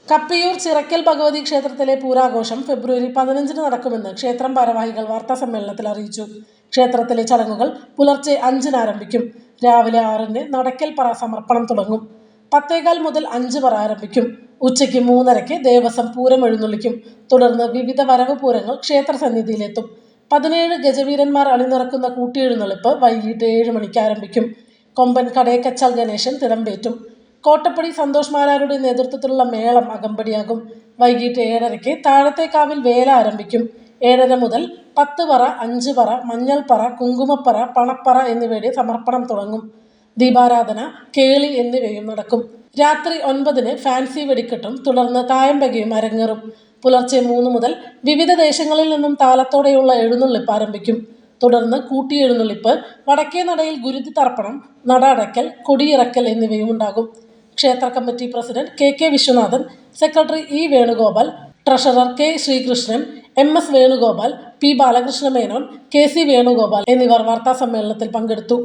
കപ്പിയൂർ ചിറക്കൽ ഭഗവതി ക്ഷേത്രത്തിലെ പൂരാഘോഷം ഫെബ്രുവരി 15 നടക്കുമെന്ന് ക്ഷേത്രം ഭാരവാഹികൾ വാർത്താസമ്മേളനത്തിൽ അറിയിച്ചു. ക്ഷേത്രത്തിലെ ചടങ്ങുകൾ പുലർച്ചെ 5 ആരംഭിക്കും. രാവിലെ 6 നടക്കൽ പറ സമർപ്പണം തുടങ്ങും. 10:15 മുതൽ 5 പറ ആരംഭിക്കും. ഉച്ചയ്ക്ക് 3:30 ദേവസ്വം പൂരം എഴുന്നള്ളിക്കും. തുടർന്ന് വിവിധ വരവ് പൂരങ്ങൾ ക്ഷേത്രസന്നിധിയിലെത്തും. 17 ഗജവീരന്മാർ അണിനിരക്കുന്ന കൂട്ടിയെഴുന്നള്ളിപ്പ് വൈകിട്ട് 7 മണിക്ക് ആരംഭിക്കും. കൊമ്പൻ കടേക്കച്ചാൽ ഗണേശൻ തിടമ്പേറ്റും. കോട്ടപ്പടി സന്തോഷ് മാരാരുടെ നേതൃത്വത്തിലുള്ള മേളം അകമ്പടിയാകും. വൈകിട്ട് 7:30 താഴത്തേക്കാവിൽ വേല ആരംഭിക്കും. 7:30 മുതൽ 10 പറ, 5 പറ, മഞ്ഞൾപ്പറ, കുങ്കുമപ്പറ, പണപ്പറ എന്നിവയുടെ സമർപ്പണം തുടങ്ങും. ദീപാരാധന, കേളി എന്നിവയും നടക്കും. രാത്രി 9 ഫാൻസി വെടിക്കെട്ടും തുടർന്ന് തായമ്പകയും അരങ്ങേറും. പുലർച്ചെ 3 മുതൽ വിവിധ ദേശങ്ങളിൽ നിന്നും താലത്തോടെയുള്ള എഴുന്നള്ളിപ്പ് ആരംഭിക്കും. തുടർന്ന് കൂട്ടിയെഴുന്നള്ളിപ്പ്, വടക്കേ നടയിൽ ഗുരുതി തർപ്പണം, നട അടയ്ക്കൽ, കൊടിയിറക്കൽ എന്നിവയും ഉണ്ടാകും. ക്ഷേത്ര committee president K Viswanathan, secretary E Venugopal, treasurer K Sreekrishnan, MS Venugopal, P Balakrishna Menon, KC Venugopal എന്നിവർ വാർത്താസമ്മേളനത്തിൽ പങ്കെടുത്തു.